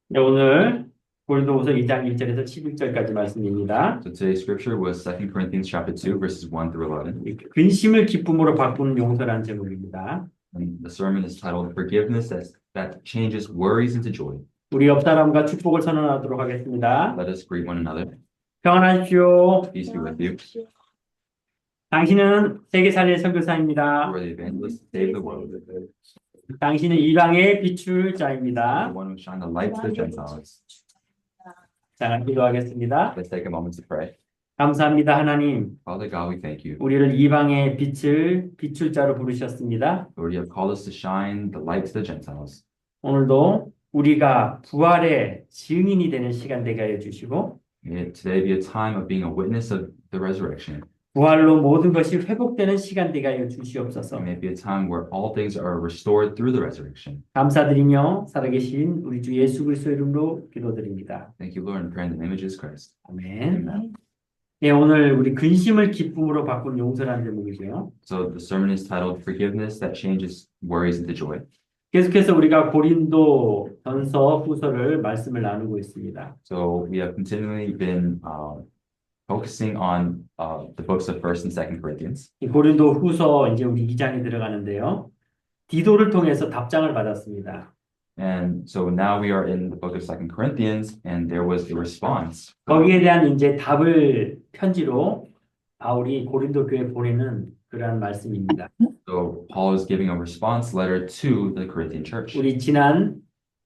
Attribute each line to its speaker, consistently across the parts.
Speaker 1: 네, 오늘 고린도후서 2장 1절에서 11절까지 말씀입니다.
Speaker 2: So today's scripture was 2 Corinthians chapter 2, verses 1 through 11.
Speaker 1: 근심을 기쁨으로 바꾸는 용서라는 제목입니다.
Speaker 2: And the sermon is titled Forgiveness that Changes Worries into Joy.
Speaker 1: 우리 옆 사람과 축복을 선언하도록 하겠습니다.
Speaker 2: Let us greet one another.
Speaker 1: 평안하십시오.
Speaker 2: Peace be with you.
Speaker 1: 당신은 세계 살릴
Speaker 2: You
Speaker 1: 선교사입니다.
Speaker 2: are the evangelist to save the world.
Speaker 1: 당신은 이방의 빛줄
Speaker 2: The
Speaker 1: 자입니다.
Speaker 2: one who shine the light to the Gentiles.
Speaker 1: 자, 기도하겠습니다.
Speaker 2: Let's take a moment to pray.
Speaker 1: 감사합니다, 하나님.
Speaker 2: Father God, we thank you.
Speaker 1: 우리를 이방의 빛줄 자로 부르셨습니다.
Speaker 2: Lord, you have called us to shine the light to the Gentiles.
Speaker 1: 오늘도 우리가 부활의 증인이 되는 시간 되게 하여 주시고
Speaker 2: May today be a time of being a witness of the resurrection.
Speaker 1: 부활로 모든 것이 회복되는 시간 되게 하여 주시옵소서.
Speaker 2: It may be a time where all things are restored through the resurrection.
Speaker 1: 감사드리며 살아계신 우리 주 예수 그리스도 이름으로 기도드립니다.
Speaker 2: Thank you, Lord, and pray in the name of Jesus Christ.
Speaker 1: 아멘. 예, 오늘 우리 근심을 기쁨으로 바꾼 용서라는 제목이고요.
Speaker 2: So the sermon is titled Forgiveness that Changes Worries into Joy.
Speaker 1: 계속해서 우리가 고린도 전서 후서를 말씀을 나누고 있습니다.
Speaker 2: So we have continually been focusing on the books of 1st and 2nd Corinthians.
Speaker 1: 이 고린도 후서 이제 우리 2장에 들어가는데요. 디도를 통해서 답장을 받았습니다.
Speaker 2: And so now we are in the book of 2nd Corinthians, and there was a response.
Speaker 1: 거기에 대한 이제 답을 편지로 바울이 고린도 교회에 보내는 그러한 말씀입니다.
Speaker 2: So Paul is giving a response letter to the Corinthian church.
Speaker 1: 우리 지난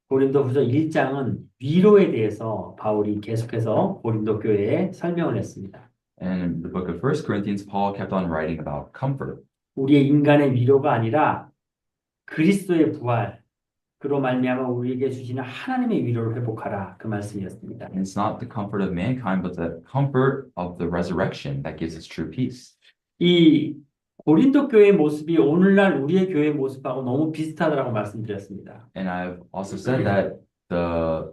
Speaker 1: 고린도후서 1장은 위로에 대해서 바울이 계속해서 고린도 교회에 설명을 했습니다.
Speaker 2: And in the book of 1st Corinthians, Paul kept on writing about comfort.
Speaker 1: 우리의 인간의 위로가 아니라 그리스도의 부활, 그로 말미암아 우리에게 주시는 하나님의 위로를 회복하라 그 말씀이었습니다.
Speaker 2: And it's not the comfort of mankind, but the comfort of the resurrection that gives us true peace.
Speaker 1: 이 고린도 교회의 모습이 오늘날 우리의 교회의 모습하고 너무 비슷하다라고 말씀드렸습니다.
Speaker 2: And I've also said that the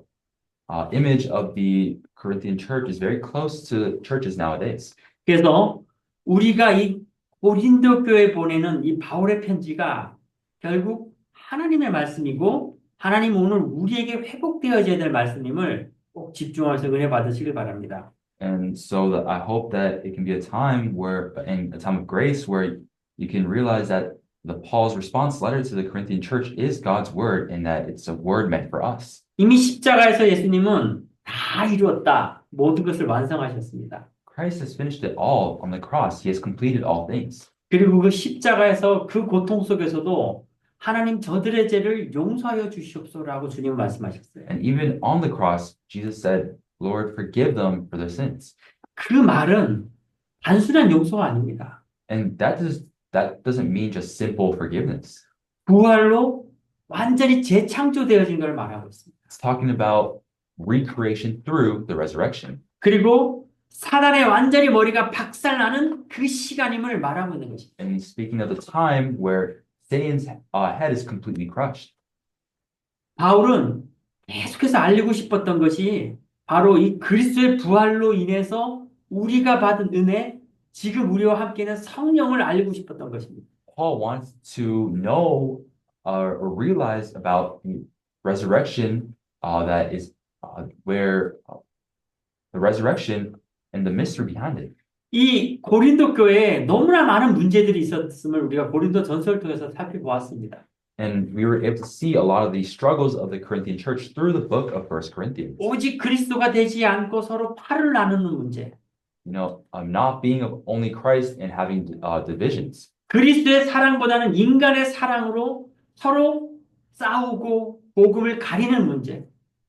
Speaker 2: image of the Corinthian church is very close to churches nowadays.
Speaker 1: 그래서 우리가 이 고린도 교회에 보내는 이 바울의 편지가 결국 하나님의 말씀이고 하나님 오늘 우리에게 회복되어져야 될 말씀임을 꼭 집중해서 은혜 받으시길 바랍니다.
Speaker 2: And so that I hope that it can be a time where, in a time of grace, where you can realize that the Paul's response letter to the Corinthian church is God's word, and that it's a word meant for us.
Speaker 1: 이미 십자가에서 예수님은 다 이루었다. 모든 것을 완성하셨습니다.
Speaker 2: Christ has finished it all on the cross. He has completed all things.
Speaker 1: 그리고 그 십자가에서 그 고통 속에서도 하나님 저들의 죄를 용서하여 주시옵소서라고 주님 말씀하셨어요.
Speaker 2: And even on the cross, Jesus said, Lord, forgive them for their sins.
Speaker 1: 그 말은 단순한 용서가 아닙니다.
Speaker 2: And that doesn't mean just simple forgiveness.
Speaker 1: 부활로 완전히 재창조되어진 걸 말하고 있습니다.
Speaker 2: It's talking about recreation through the resurrection.
Speaker 1: 그리고 사단의 완전히 머리가 박살나는 그 시간임을 말하고 있는 것입니다.
Speaker 2: And he's speaking of the time where Satan's head is completely crushed.
Speaker 1: 바울은 계속해서 알리고 싶었던 것이 바로 이 그리스도의 부활로 인해서 우리가 받은 은혜, 지금 우리와 함께는 성령을 알리고 싶었던 것입니다.
Speaker 2: Paul wants to know or realize about the resurrection that is where the resurrection and the mystery behind it.
Speaker 1: 이 고린도 교회에 너무나 많은 문제들이 있었음을 우리가 고린도 전서를 통해서 살펴보았습니다.
Speaker 2: And we were able to see a lot of the struggles of the Corinthian church through the book of 1 Corinthians.
Speaker 1: 오직 그리스도가 되지 않고 서로 팔을 나누는 문제.
Speaker 2: You know, not being of only Christ and having divisions.
Speaker 1: 그리스도의 사랑보다는 인간의 사랑으로 서로 싸우고 복음을 가리는 문제.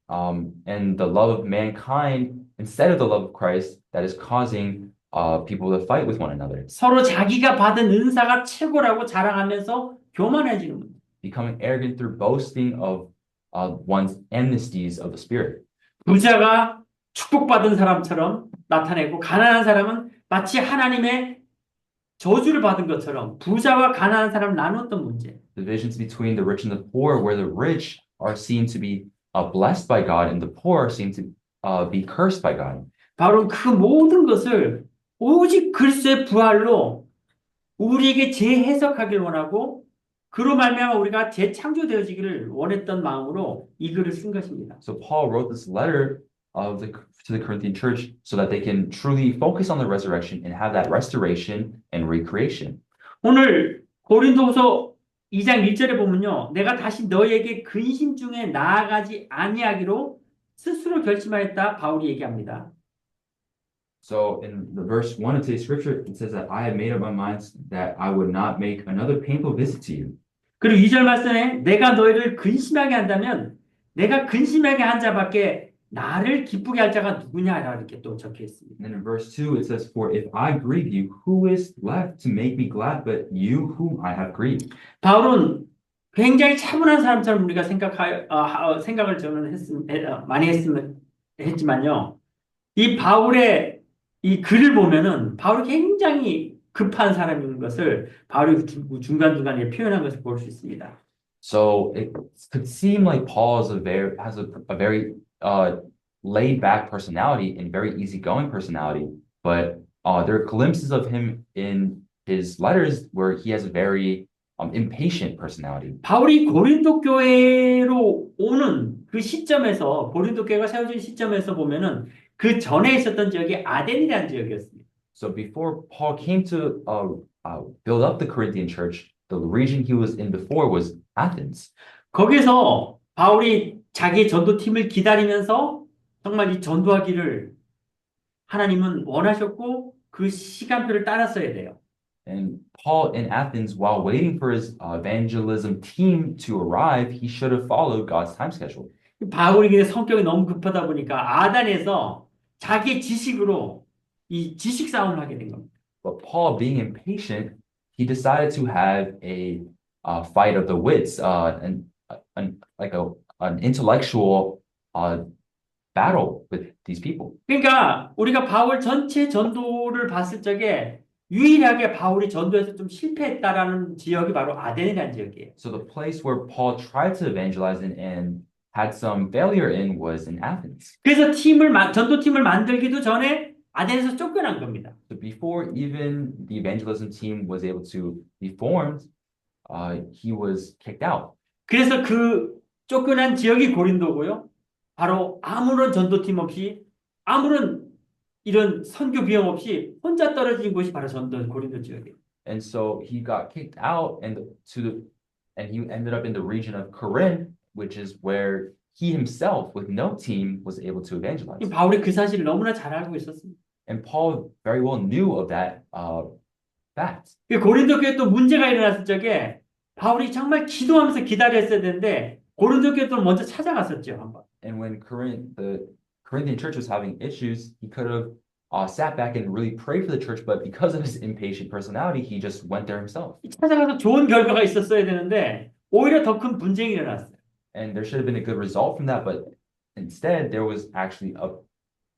Speaker 2: And the love of mankind instead of the love of Christ that is causing people to fight with one another.
Speaker 1: 서로 자기가 받은 은사가 최고라고 자랑하면서 교만해지는 문제.
Speaker 2: Becoming arrogant through boasting of one's amnesties of the Spirit.
Speaker 1: 부자가 축복받은 사람처럼 나타내고 가난한 사람은 마치 하나님의 저주를 받은 것처럼 부자와 가난한 사람 나눴던 문제.
Speaker 2: Divisions between the rich and the poor, where the rich are seen to be blessed by God and the poor seem to be cursed by God.
Speaker 1: 바로 그 모든 것을 오직 그리스도의 부활로 우리에게 재해석하길 원하고 그로 말미암아 우리가 재창조되어지기를 원했던 마음으로 이 글을 쓴 것입니다.
Speaker 2: So Paul wrote this letter to the Corinthian church so that they can truly focus on the resurrection and have that restoration and recreation.
Speaker 1: 오늘 고린도후서 2장 1절에 보면요. 내가 다시 너에게 근심 중에 나아가지 아니하기로 스스로 결심하였다. 바울이 얘기합니다.
Speaker 2: So in the verse 1 of today's scripture, it says that I have made up my mind that I would not make another painful visit to you.
Speaker 1: 그리고 2절 말씀에 내가 너희를 근심하게 한다면 내가 근심하게 한 자밖에 나를 기쁘게 할 자가 누구냐라 이렇게 또 적혀 있습니다.
Speaker 2: And then in verse 2, it says, For if I grieve you, who is left to make me glad but you whom I have grieved?
Speaker 1: 바울은 굉장히 차분한 사람처럼 우리가 생각을 저는 많이 했지만요. 이 바울의 이 글을 보면은 바울이 굉장히 급한 사람인 것을 바울이 중간중간에 표현한 것을 볼 수 있습니다.
Speaker 2: So it could seem like Paul is has a very laid back personality and very easygoing personality, but there are glimpses of him in his letters where he has a very impatient personality.
Speaker 1: 바울이 고린도 교회로 오는 그 시점에서 고린도 교회가 세워진 시점에서 보면은 그 전에 있었던 지역이 아덴이라는 지역이었습니다.
Speaker 2: So before Paul came to build up the Corinthian church, the region he was in before was Athens.
Speaker 1: 거기서 바울이 자기 전도팀을 기다리면서 정말 이 전도하기를 하나님은 원하셨고 그 시간표를 따랐어야 돼요.
Speaker 2: And Paul in Athens, while waiting for his evangelism team to arrive, he should have followed God's time schedule.
Speaker 1: 바울이 근데 성격이 너무 급하다 보니까 아단에서 자기 지식으로 이 지식 싸움을 하게 된 겁니다.
Speaker 2: But Paul, being impatient, he decided to have a fight of the wits, an intellectual battle with these people.
Speaker 1: 그러니까 우리가 바울 전체 전도를 봤을 적에 유일하게 바울이 전도에서 좀 실패했다라는 지역이 바로 아덴이라는 지역이에요.
Speaker 2: So the place where Paul tried to evangelize in and had some failure in was in Athens.
Speaker 1: 그래서 전도팀을 만들기도 전에 아덴에서 쫓겨난 겁니다.
Speaker 2: So before even the evangelism team was able to be formed, he was kicked out.
Speaker 1: 그래서 그 쫓겨난 지역이 고린도고요. 바로 아무런 전도팀 없이 아무런 이런 선교 비용 없이 혼자 떨어진 곳이 바로 고린도 지역이에요.
Speaker 2: And so he got kicked out and he ended up in the region of Corinth, which is where he himself, with no team, was able to evangelize.
Speaker 1: 바울이 그 사실을 너무나 잘 알고 있었습니다.
Speaker 2: And Paul very well knew of that fact.
Speaker 1: 고린도 교회 또 문제가 일어났을 적에 바울이 정말 기도하면서 기다렸어야 되는데 고린도 교회 또 먼저 찾아갔었죠 한번.
Speaker 2: And when the Corinthian church was having issues, he could have sat back and really prayed for the church, but because of his impatient personality, he just went there himself.
Speaker 1: 찾아가서 좋은 결과가 있었어야 되는데 오히려 더 큰 분쟁이 일어났어요.
Speaker 2: And there should have been a good result from that, but instead there was actually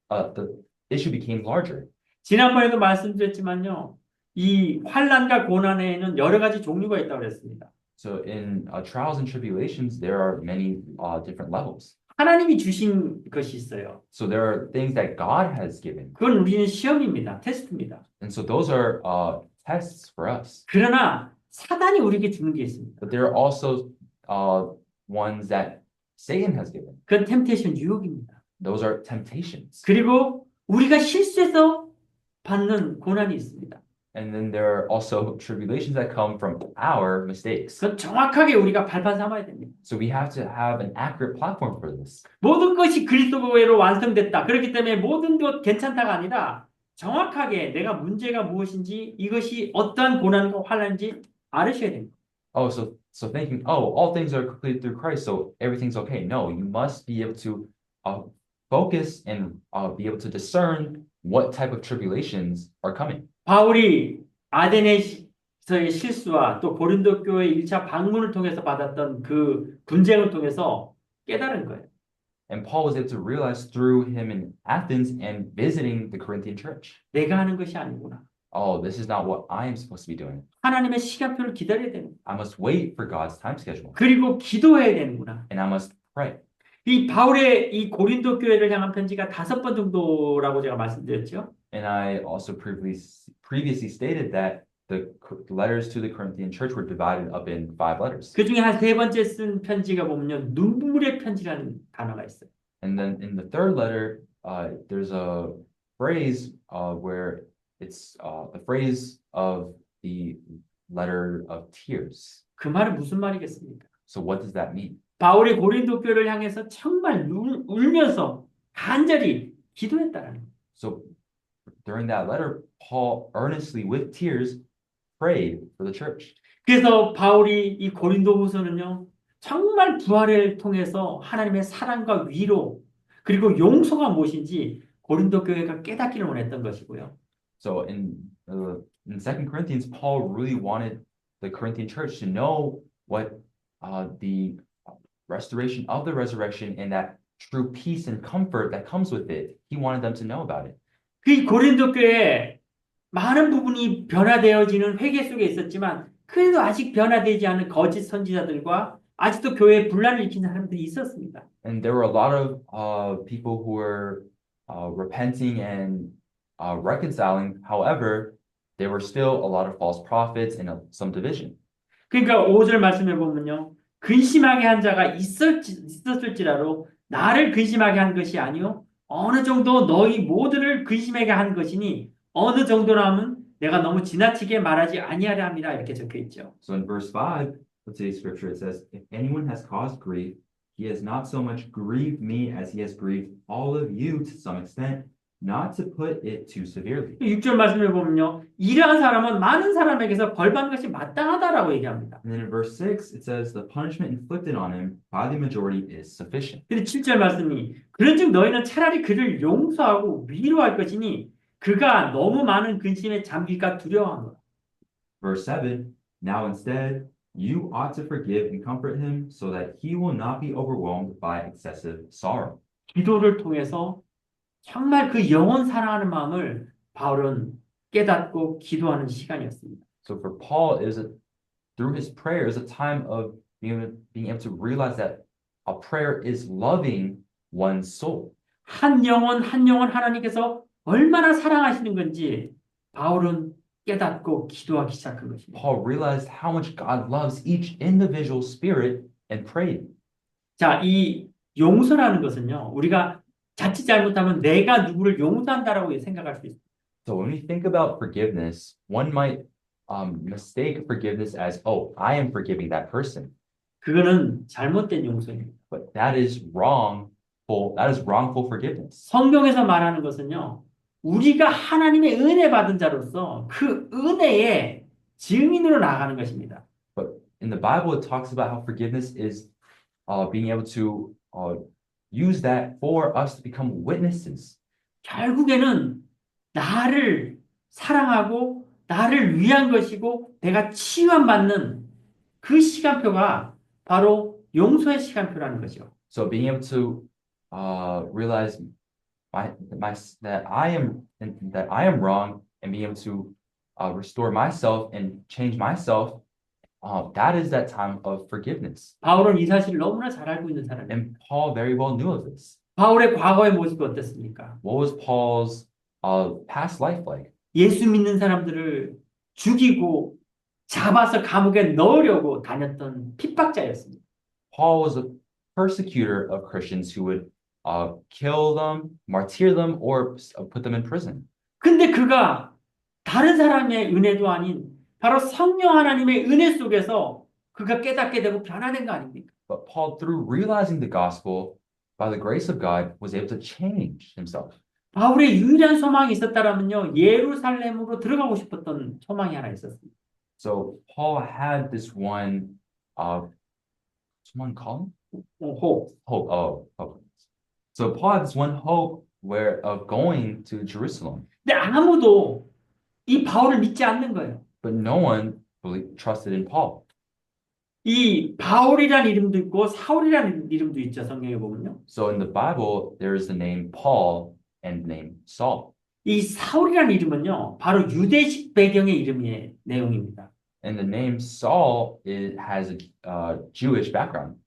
Speaker 2: the issue became larger.
Speaker 1: 지난번에도 말씀드렸지만요. 이 환난과 고난에는 여러 가지 종류가 있다고 그랬습니다.
Speaker 2: So in trials and tribulations, there are many different levels.
Speaker 1: 하나님이 주신 것이 있어요.
Speaker 2: So there are things that God has given.
Speaker 1: 그건 우리는 시험입니다. 테스트입니다.
Speaker 2: And so those are tests for us.
Speaker 1: 그러나 사단이 우리에게 주는 게 있습니다.
Speaker 2: But there are also ones that Satan has given.
Speaker 1: 그건 템테이션 유혹입니다.
Speaker 2: Those are temptations.
Speaker 1: 그리고 우리가 실수해서 받는 고난이 있습니다.
Speaker 2: And then there are also tribulations that come from our mistakes.
Speaker 1: 그건 정확하게 우리가 발판 삼아야 됩니다.
Speaker 2: So we have to have an accurate platform for this.
Speaker 1: 모든 것이 그리스도로 완성됐다. 그렇기 때문에 모든 것 괜찮다가 아니라 정확하게 내가 문제가 무엇인지 이것이 어떠한 고난과 환난인지 알으셔야 됩니다.
Speaker 2: Oh, so thinking, oh, all things are completed through Christ, so everything's okay. No, you must be able to focus and be able to discern what type of tribulations are coming.
Speaker 1: 바울이 아데네서의 실수와 또 고린도 교회 1차 방문을 통해서 받았던 그 분쟁을 통해서 깨달은 거예요.
Speaker 2: And Paul was able to realize through him in Athens and visiting the Corinthian church.
Speaker 1: 내가 하는 것이 아니구나.
Speaker 2: Oh, this is not what I am supposed to be doing.
Speaker 1: 하나님의 시간표를 기다려야 되는.
Speaker 2: I must wait for God's time schedule.
Speaker 1: 그리고 기도해야 되는구나.
Speaker 2: And I must pray.
Speaker 1: 이 바울의 이 고린도 교회를 향한 편지가 5번 정도라고 제가 말씀드렸죠.
Speaker 2: And I also previously stated that the letters to the Corinthian church were divided up in 5 letters.
Speaker 1: 그 중에 한 세 번째 쓴 편지가 보면요, 눈물의 편지라는 단어가 있어요.
Speaker 2: And then in the 3rd letter, there's a phrase where it's the phrase of the letter of tears.
Speaker 1: 그 말은 무슨 말이겠습니까?
Speaker 2: So what does that mean?
Speaker 1: 바울이 고린도 교회를 향해서 정말 울면서 간절히 기도했다라는 거예요.
Speaker 2: So during that letter, Paul earnestly with tears prayed for the church.
Speaker 1: 그래서 바울이 이 고린도후서는요, 정말 부활을 통해서 하나님의 사랑과 위로 그리고 용서가 무엇인지 고린도 교회가 깨닫기를 원했던 것이고요.
Speaker 2: So in 2 Corinthians, Paul really wanted the Corinthian church to know what the restoration of the resurrection and that true peace and comfort that comes with it. He wanted them to know about it.
Speaker 1: 그 고린도 교회에 많은 부분이 변화되어지는 회개 속에 있었지만 그래도 아직 변화되지 않은 거짓 선지자들과 아직도 교회에 분란을 일으키는 사람들이 있었습니다.
Speaker 2: And there were a lot of people who were repenting and reconciling. However, there were still a lot of false prophets and some division.
Speaker 1: 그러니까 5절 말씀해 보면요. 근심하게 한 자가 있었을지라도 나를 근심하게 한 것이 아니요 어느 정도 너희 모두를 근심하게 한 것이니 어느 정도라면 내가 너무 지나치게 말하지 아니하려 합니다. 이렇게 적혀 있죠.
Speaker 2: So in verse 5 of today's scripture, it says, if anyone has caused grief, he has not so much grieved me as he has grieved all of you to some extent, not to put it too severely.
Speaker 1: 6절 말씀해 보면요. 이러한 사람은 많은 사람에게서 벌받는 것이 마땅하다라고 얘기합니다.
Speaker 2: And then in verse 6, it says, the punishment inflicted on him by the majority is sufficient.
Speaker 1: 근데 7절 말씀이 그런즉 너희는 차라리 그를 용서하고 위로할 것이니 그가 너무 많은 근심에 잠길까 두려워하노라.
Speaker 2: Verse 7, now instead, you ought to forgive and comfort him so that he will not be overwhelmed by excessive sorrow.
Speaker 1: 기도를 통해서 정말 그 영원 사랑하는 마음을 바울은 깨닫고 기도하는 시간이었습니다.
Speaker 2: So for Paul, through his prayer, is a time of being able to realize that a prayer is loving one's soul.
Speaker 1: 한 영혼 한 영혼 하나님께서 얼마나 사랑하시는 건지 바울은 깨닫고 기도하기 시작한 것입니다.
Speaker 2: Paul realized how much God loves each individual spirit and prayed.
Speaker 1: 자, 이 용서라는 것은요. 우리가 자칫 잘못하면 내가 누구를 용서한다라고 생각할 수 있어요.
Speaker 2: So when we think about forgiveness, one might mistake forgiveness as, oh, I am forgiving that person.
Speaker 1: 그거는 잘못된 용서입니다.
Speaker 2: But that is wrongful. That is wrongful forgiveness.
Speaker 1: 성경에서 말하는 것은요. 우리가 하나님의 은혜 받은 자로서 그 은혜의 증인으로 나아가는 것입니다.
Speaker 2: But in the Bible, it talks about how forgiveness is being able to use that for us to become witnesses.
Speaker 1: 결국에는 나를 사랑하고 나를 위한 것이고 내가 치유받는 그 시간표가 바로 용서의 시간표라는 거죠.
Speaker 2: So being able to realize that I am wrong and being able to restore myself and change myself, that is that time of forgiveness.
Speaker 1: 바울은 이 사실을 너무나 잘 알고 있는 사람이에요.
Speaker 2: And Paul very well knew of this.
Speaker 1: 바울의 과거의 모습이 어땠습니까?
Speaker 2: What was Paul's past life like?
Speaker 1: 예수 믿는 사람들을 죽이고 잡아서 감옥에 넣으려고 다녔던 핍박자였습니다.
Speaker 2: Paul was a persecutor of Christians who would kill them, martyr them, or put them in prison.
Speaker 1: 근데 그가 다른 사람의 은혜도 아닌 바로 성령 하나님의 은혜 속에서 그가 깨닫게 되고 변화된 거 아닙니까?
Speaker 2: But Paul, through realizing the gospel, by the grace of God, was able to change himself.
Speaker 1: 바울의 유일한 소망이 있었다라면요, 예루살렘으로 들어가고 싶었던 소망이 하나 있었습니다.
Speaker 2: So Paul had this one, someone call him?
Speaker 1: 호흡.
Speaker 2: Hope. Oh, hope. So Paul had this one hope of going to Jerusalem,
Speaker 1: 근데 아무도 이 바울을 믿지 않는 거예요.
Speaker 2: but no one trusted in Paul.
Speaker 1: 이 바울이라는 이름도 있고 사울이라는 이름도 있죠. 성경에 보면요.
Speaker 2: So in the Bible, there is the name Paul and the name Saul.
Speaker 1: 이 사울이라는 이름은요. 바로 유대식 배경의 이름의 내용입니다.
Speaker 2: And the name Saul has a Jewish background.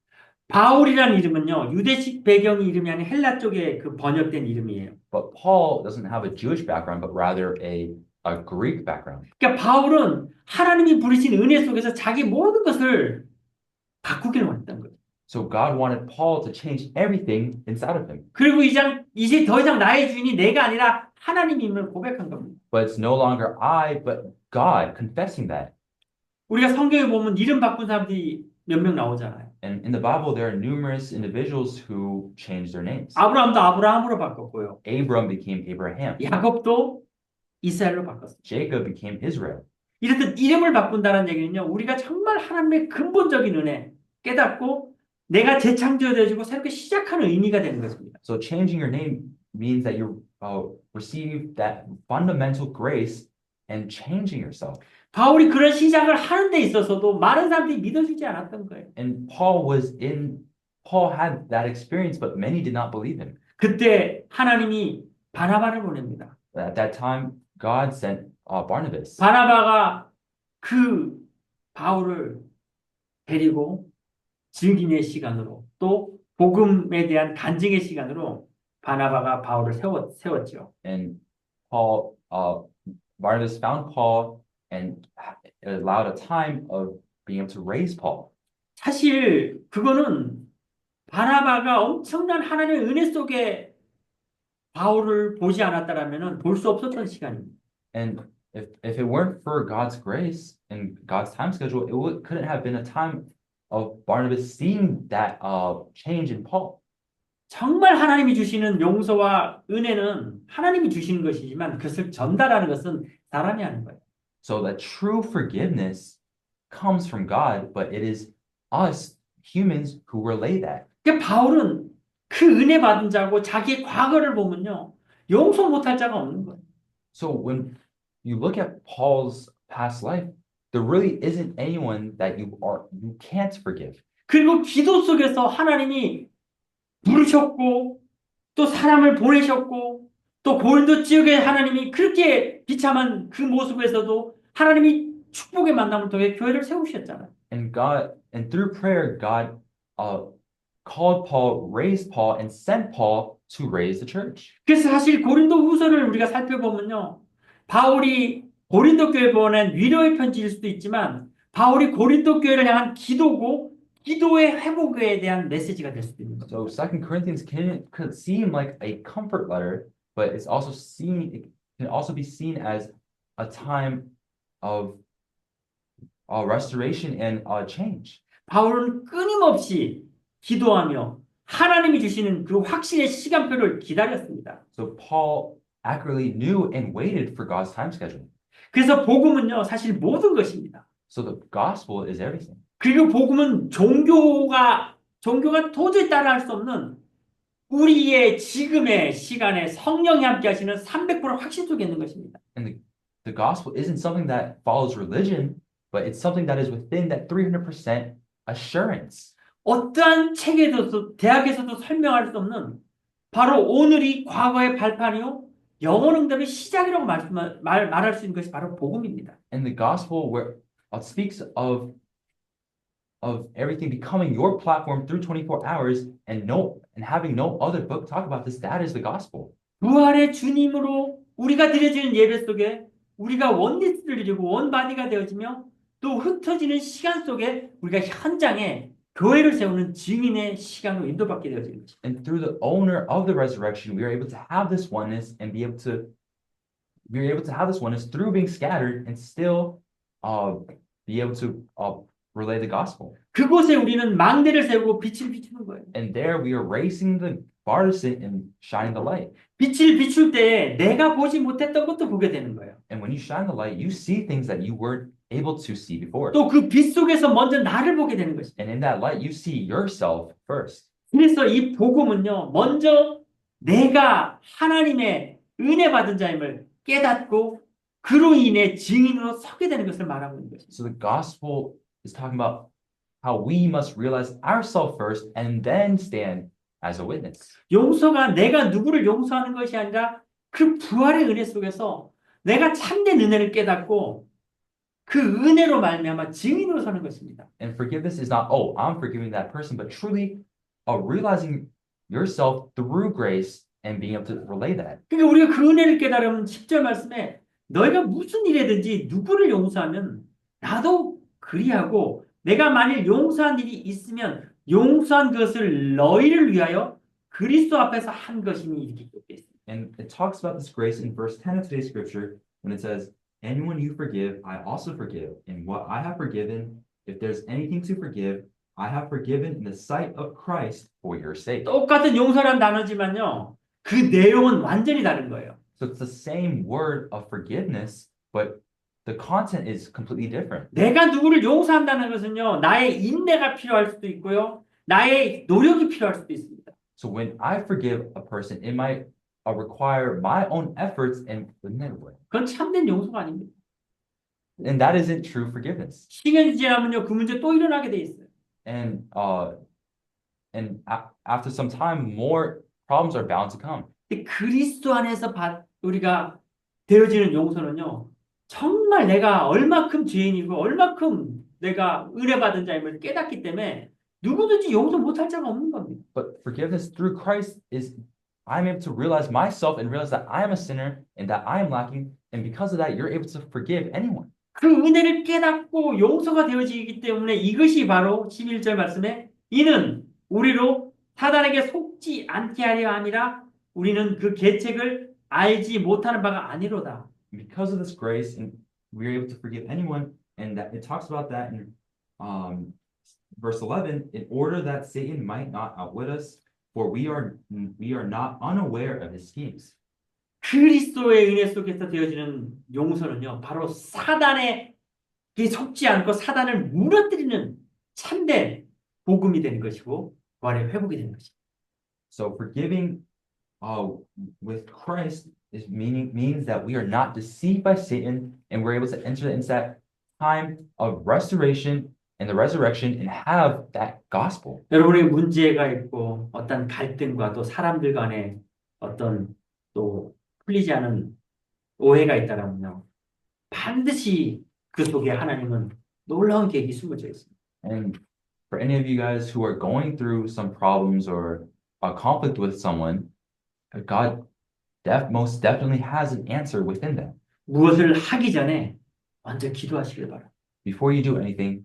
Speaker 1: 바울이라는 이름은요. 유대식 배경의 이름이 아닌 헬라 쪽에 그 번역된 이름이에요.
Speaker 2: But Paul doesn't have a Jewish background, but rather a a Greek background.
Speaker 1: 그러니까 바울은 하나님이 부르신 은혜 속에서 자기 모든 것을 바꾸기를 원했던 거예요.
Speaker 2: So God wanted Paul to change everything inside of him.
Speaker 1: 그리고 이제 더 이상 나의 주인이 내가 아니라 하나님임을 고백한 겁니다.
Speaker 2: But it's no longer I, but God confessing that.
Speaker 1: 우리가 성경에 보면 이름 바꾼 사람들이 몇 명 나오잖아요.
Speaker 2: And in the Bible, there are numerous individuals who changed their names.
Speaker 1: 아브라함도 아브라함으로 바꿨고요.
Speaker 2: Abram became Abraham.
Speaker 1: 야곱도 이스라엘로 바꿨어요.
Speaker 2: Jacob became Israel.
Speaker 1: 이렇듯 이름을 바꾼다는 얘기는요, 우리가 정말 하나님의 근본적인 은혜 깨닫고 내가 재창조되어지고 새롭게 시작하는 의미가 되는 것입니다.
Speaker 2: So changing your name means that you receive that fundamental grace and changing yourself.
Speaker 1: 바울이 그런 시작을 하는 데 있어서도 많은 사람들이 믿어주지 않았던 거예요.
Speaker 2: And Paul had that experience, but many did not believe him.
Speaker 1: 그때 하나님이 바나바를 보냅니다.
Speaker 2: At that time, God sent Barnabas.
Speaker 1: 바나바가 그 바울을 데리고 증인의 시간으로 또 복음에 대한 간증의 시간으로 바나바가 바울을 세웠죠.
Speaker 2: And Barnabas found Paul and it allowed a time of being able to raise Paul.
Speaker 1: 사실 그거는 바나바가 엄청난 하나님의 은혜 속에 바울을 보지 않았다라면 볼 수 없었던 시간입니다.
Speaker 2: And if it weren't for God's grace and God's time schedule, couldn't have been a time of Barnabas seeing that change in Paul.
Speaker 1: 정말 하나님이 주시는 용서와 은혜는 하나님이 주시는 것이지만 그것을 전달하는 것은 사람이 하는 거예요.
Speaker 2: So that true forgiveness comes from God, but it is us humans who relay that.
Speaker 1: 그러니까 바울은 그 은혜 받은 자고 자기의 과거를 보면요, 용서 못할 자가 없는 거예요.
Speaker 2: So when you look at Paul's past life, there really isn't anyone that you can't forgive.
Speaker 1: 그리고 기도 속에서 하나님이 부르셨고 또 사람을 보내셨고 또 고린도 지역에 하나님이 그렇게 비참한 그 모습에서도 하나님이 축복의 만남을 통해 교회를 세우셨잖아요.
Speaker 2: And through prayer, God called Paul, raised Paul, and sent Paul to raise the church.
Speaker 1: 그래서 사실 고린도 후서를 우리가 살펴보면요, 바울이 고린도 교회에 보낸 위로의 편지일 수도 있지만 바울이 고린도 교회를 향한 기도고 기도의 회복에 대한 메시지가 될 수도 있는 거죠.
Speaker 2: So 2 Corinthians could seem like a comfort letter, but it can also be seen as a time of restoration and change.
Speaker 1: 바울은 끊임없이 기도하며 하나님이 주시는 그 확신의 시간표를 기다렸습니다.
Speaker 2: So Paul accurately knew and waited for God's time schedule.
Speaker 1: 그래서 복음은요, 사실 모든 것입니다.
Speaker 2: So the gospel is everything.
Speaker 1: 그리고 복음은 종교가 도저히 따라할 수 없는 우리의 지금의 시간에 성령이 함께 하시는 300% 확신 속에 있는 것입니다.
Speaker 2: And the gospel isn't something that follows religion, but it's something that is within that 300% assurance.
Speaker 1: 어떠한 책에서도 대학에서도 설명할 수 없는 바로 오늘이 과거의 발판이요 영원 응답의 시작이라고 말할 수 있는 것이 바로 복음입니다.
Speaker 2: And the gospel where it speaks of everything becoming your platform through 24 hours and having no other book talk about this, that is the gospel.
Speaker 1: 부활의 주님으로 우리가 드려지는 예배 속에 우리가 원리스를 이루고 원바디가 되어지며 또 흩어지는 시간 속에 우리가 현장에 교회를 세우는 증인의 시간으로 인도받게 되어지는 것입니다.
Speaker 2: And through the owner of the resurrection, we are able to have this oneness and be able to have this oneness through being scattered and still be able to relay the gospel.
Speaker 1: 그곳에 우리는 망대를 세우고 빛을 비추는 거예요.
Speaker 2: And there we are raising the bar to sit and shining the light.
Speaker 1: 빛을 비출 때에 내가 보지 못했던 것도 보게 되는 거예요.
Speaker 2: And when you shine the light, you see things that you weren't able to see before.
Speaker 1: 또 그 빛 속에서 먼저 나를 보게 되는 것입니다.
Speaker 2: And in that light, you see yourself first.
Speaker 1: 그래서 이 복음은요, 먼저 내가 하나님의 은혜 받은 자임을 깨닫고 그로 인해 증인으로 서게 되는 것을 말하고 있는 것입니다.
Speaker 2: So the gospel is talking about how we must realize ourselves first and then stand as a witness.
Speaker 1: 용서가 내가 누구를 용서하는 것이 아니라 그 부활의 은혜 속에서 내가 참된 은혜를 깨닫고 그 은혜로 말미암아 증인으로 서는 것입니다.
Speaker 2: And forgiveness is not, oh, I'm forgiving that person, but truly realizing yourself through grace and being able to relay that.
Speaker 1: 그러니까 우리가 그 은혜를 깨달으면 10절 말씀에 너희가 무슨 일이든지 누구를 용서하면 나도 그리하고 내가 만일 용서한 일이 있으면 용서한 것을 너희를 위하여 그리스도 앞에서 한 것이니 이렇게 기록되어 있습니다.
Speaker 2: And it talks about this grace in verse 10 of today's scripture when it says, anyone you forgive, I also forgive. And what I have forgiven, if there's anything to forgive, I have forgiven in the sight of Christ for your sake.
Speaker 1: 똑같은 용서란 단어지만요. 그 내용은 완전히 다른 거예요.
Speaker 2: So it's the same word of forgiveness, but the content is completely different.
Speaker 1: 내가 누구를 용서한다는 것은요. 나의 인내가 필요할 수도 있고요. 나의 노력이 필요할 수도 있습니다.
Speaker 2: So when I forgive a person, it might require my own efforts and
Speaker 1: 그건 참된 용서가 아닙니다.
Speaker 2: that isn't true forgiveness.
Speaker 1: 시간이 지나면요. 그 문제 또 일어나게 돼 있어요.
Speaker 2: And after some time, more problems are bound to come.
Speaker 1: 근데 그리스도 안에서 우리가 되어지는 용서는요. 정말 내가 얼마큼 죄인이고 얼마큼 내가 은혜 받은 자임을 깨닫기 때문에 누구든지 용서 못할 자가 없는 겁니다.
Speaker 2: But forgiveness through Christ is I'm able to realize myself and realize that I am a sinner and that I am lacking. And because of that, you're able to forgive anyone.
Speaker 1: 그 은혜를 깨닫고 용서가 되어지기 때문에 이것이 바로 11절 말씀에 이는 우리로 사단에게 속지 않게 하려 함이라 우리는 그 계책을 알지 못하는 바가 아니로다.
Speaker 2: Because of this grace, and we're able to forgive anyone, and that it talks about that in verse 11, in order that Satan might not outwit us, for we are not unaware of his schemes.
Speaker 1: 그리스도의 은혜 속에서 되어지는 용서는요, 바로 사단에 속지 않고 사단을 무너뜨리는 참된 복음이 되는 것이고, 부활의 회복이 되는 것입니다.
Speaker 2: So forgiving with Christ means that we are not deceived by Satan, and we're able to enter into that time of restoration and the resurrection and have that gospel.
Speaker 1: 여러분의 문제가 있고 어떤 갈등과 또 사람들 간에 어떤 또 풀리지 않은 오해가 있다면요. 반드시 그 속에 하나님은 놀라운 계획이 숨어져 있습니다.
Speaker 2: And for any of you guys who are going through some problems or a conflict with someone, God most definitely has an answer within them.
Speaker 1: 무엇을 하기 전에 먼저 기도하시길 바랍니다.
Speaker 2: Before you do anything,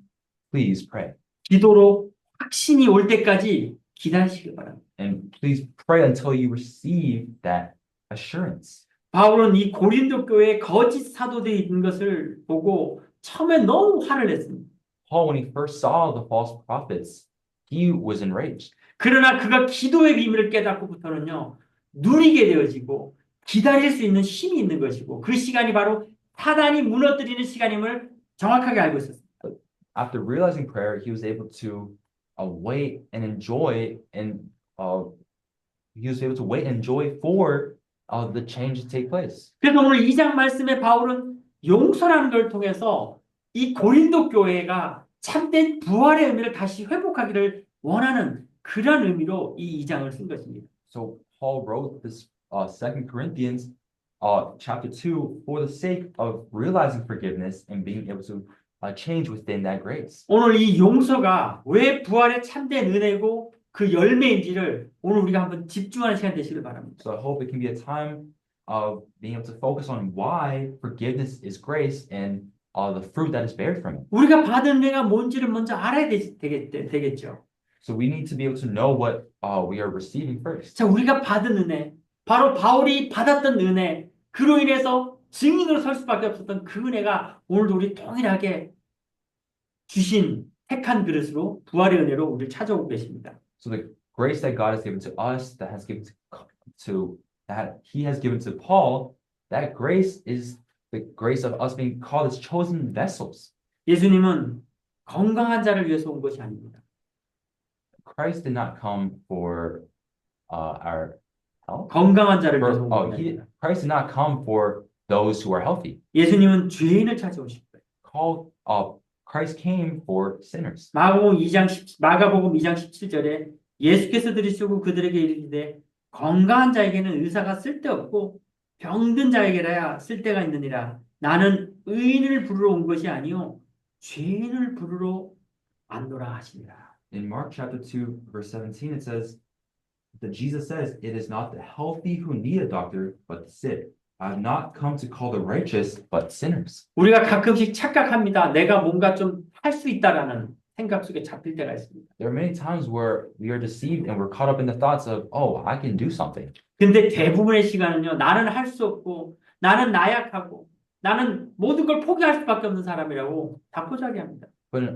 Speaker 2: please pray.
Speaker 1: 기도로 확신이 올 때까지 기다리시길 바랍니다.
Speaker 2: And please pray until you receive that assurance.
Speaker 1: 바울은 이 고린도 교회에 거짓 사도들이 있는 것을 보고 처음에 너무 화를 냈습니다.
Speaker 2: Paul, when he first saw the false prophets, he was enraged.
Speaker 1: 그러나 그가 기도의 비밀을 깨닫고부터는요. 누리게 되어지고 기다릴 수 있는 힘이 있는 것이고 그 시간이 바로 사단이 무너뜨리는 시간임을 정확하게 알고 있었습니다.
Speaker 2: After realizing prayer, he was able to wait and enjoy, and he was able to wait and enjoy for the change to take place.
Speaker 1: 그래서 오늘 2장 말씀에 바울은 용서라는 걸 통해서 이 고린도 교회가 참된 부활의 의미를 다시 회복하기를 원하는 그런 의미로 이 2장을 쓴 것입니다.
Speaker 2: So Paul wrote this 2 Corinthians chapter 2 for the sake of realizing forgiveness and being able to change within that grace.
Speaker 1: 오늘 이 용서가 왜 부활의 참된 은혜고 그 열매인지를 오늘 우리가 한번 집중하는 시간 되시길 바랍니다.
Speaker 2: So I hope it can be a time of being able to focus on why forgiveness is grace and the fruit that is bared from it.
Speaker 1: 우리가 받은 은혜가 뭔지를 먼저 알아야 되겠죠.
Speaker 2: So we need to be able to know what we are receiving first.
Speaker 1: 자, 우리가 받은 은혜, 바로 바울이 받았던 은혜, 그로 인해서 증인으로 설 수밖에 없었던 그 은혜가 오늘도 우리 동일하게 주신 택한 그릇으로 부활의 은혜로 우리를 찾아오고 계십니다.
Speaker 2: So the grace that God has given to us, that He has given to Paul, that grace is the grace of us being called as chosen vessels.
Speaker 1: 예수님은 건강한 자를 위해서 온 것이 아닙니다.
Speaker 2: Christ did not come for our health.
Speaker 1: 건강한 자를 위해서 온 것이 아닙니다.
Speaker 2: Christ did not come for those who are healthy.
Speaker 1: 예수님은 죄인을 찾아오신 거예요.
Speaker 2: Christ came for sinners.
Speaker 1: 마가복음 2장 17절에 예수께서 들으시고 그들에게 이르시되 건강한 자에게는 의사가 쓸데없고 병든 자에게라야 쓸데가 있느니라. 나는 의인을 부르러 온 것이 아니요 죄인을 부르러 왔노라 하시니라.
Speaker 2: In Mark chapter 2 verse 17 it says that Jesus says it is not the healthy who need a doctor but the sick. I have not come to call the righteous, but sinners.
Speaker 1: 우리가 가끔씩 착각합니다. 내가 뭔가 좀 할 수 있다라는 생각 속에 잡힐 때가 있습니다.
Speaker 2: There are many times where we are deceived and we're caught up in the thoughts of, oh, I can do something.
Speaker 1: 근데 대부분의 시간은요, 나는 할 수 없고, 나는 나약하고, 나는 모든 걸 포기할 수밖에 없는 사람이라고 다 포장합니다.
Speaker 2: But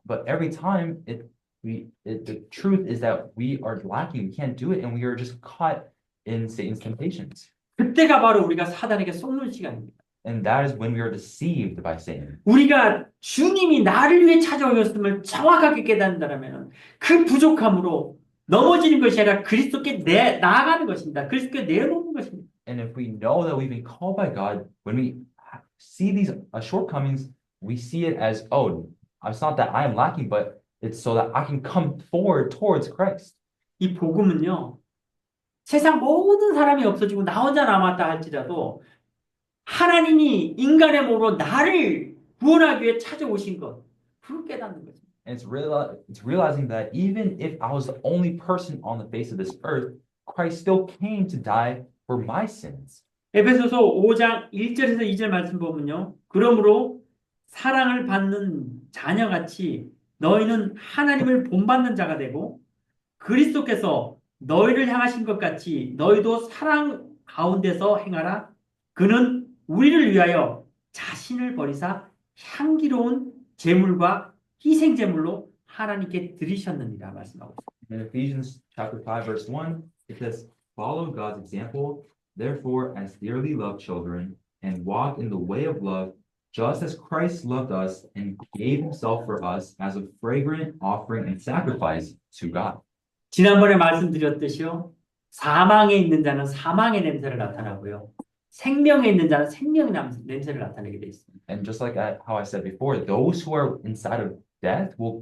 Speaker 2: but every time the truth is that we are lacking, we can't do it, and we are just caught in Satan's temptations.
Speaker 1: 그때가 바로 우리가 사단에게 속는 시간입니다.
Speaker 2: And that is when we are deceived by Satan.
Speaker 1: 우리가 주님이 나를 위해 찾아오셨음을 정확하게 깨닫는다면 그 부족함으로 넘어지는 것이 아니라 그리스도께 나아가는 것입니다. 그리스도께 내어놓는 것입니다.
Speaker 2: And if we know that we've been called by God, when we see these shortcomings, we see it as, oh, it's not that I am lacking, but it's so that I can come forward towards Christ.
Speaker 1: 이 복음은요, 세상 모든 사람이 없어지고 나 혼자 남았다 할지라도 하나님이 인간의 몸으로 나를 구원하기 위해 찾아오신 것, 그걸 깨닫는 거죠.
Speaker 2: And it's realizing that even if I was the only person on the face of this earth, Christ still came to die for my sins.
Speaker 1: 에베소서 5장 1절에서 2절 말씀 보면요. 그러므로 사랑을 받는 자녀같이 너희는 하나님을 본받는 자가 되고 그리스도께서 너희를 향하신 것 같이 너희도 사랑 가운데서 행하라. 그는 우리를 위하여 자신을 버리사 향기로운 제물과 희생 제물로 하나님께 드리셨느니라 말씀하고 있습니다.
Speaker 2: In Ephesians chapter 5, verse 1, it says, follow God's example, therefore, as dearly loved children, and walk in the way of love, just as Christ loved us and gave himself for us as a fragrant offering and sacrifice to God.
Speaker 1: 지난번에 말씀드렸듯이요. 사망에 있는 자는 사망의 냄새를 나타나고요. 생명에 있는 자는 생명의 냄새를 나타내게 되어 있습니다.
Speaker 2: And just like how I said before, those who are inside of death will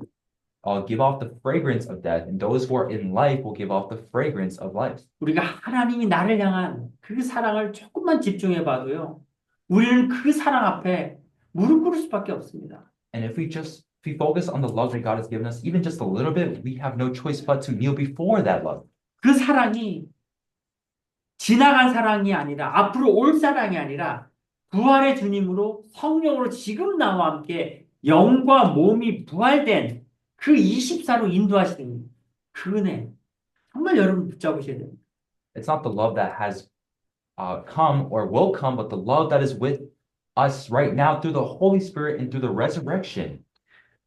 Speaker 2: give off the fragrance of death, and those who are in life will give off the fragrance of life.
Speaker 1: 우리가 하나님이 나를 향한 그 사랑을 조금만 집중해 봐도요. 우리는 그 사랑 앞에 무릎 꿇을 수밖에 없습니다.
Speaker 2: And if we focus on the love that God has given us, even just a little bit, we have no choice but to kneel before that love.
Speaker 1: 그 사랑이 지나간 사랑이 아니라 앞으로 올 사랑이 아니라 부활의 주님으로 성령으로 지금 나와 함께 영과 몸이 부활된 그 24로 인도하시는 그 은혜 정말 여러분 붙잡으셔야 됩니다.
Speaker 2: It's not the love that has come or will come, but the love that is with us right now through the Holy Spirit and through the resurrection.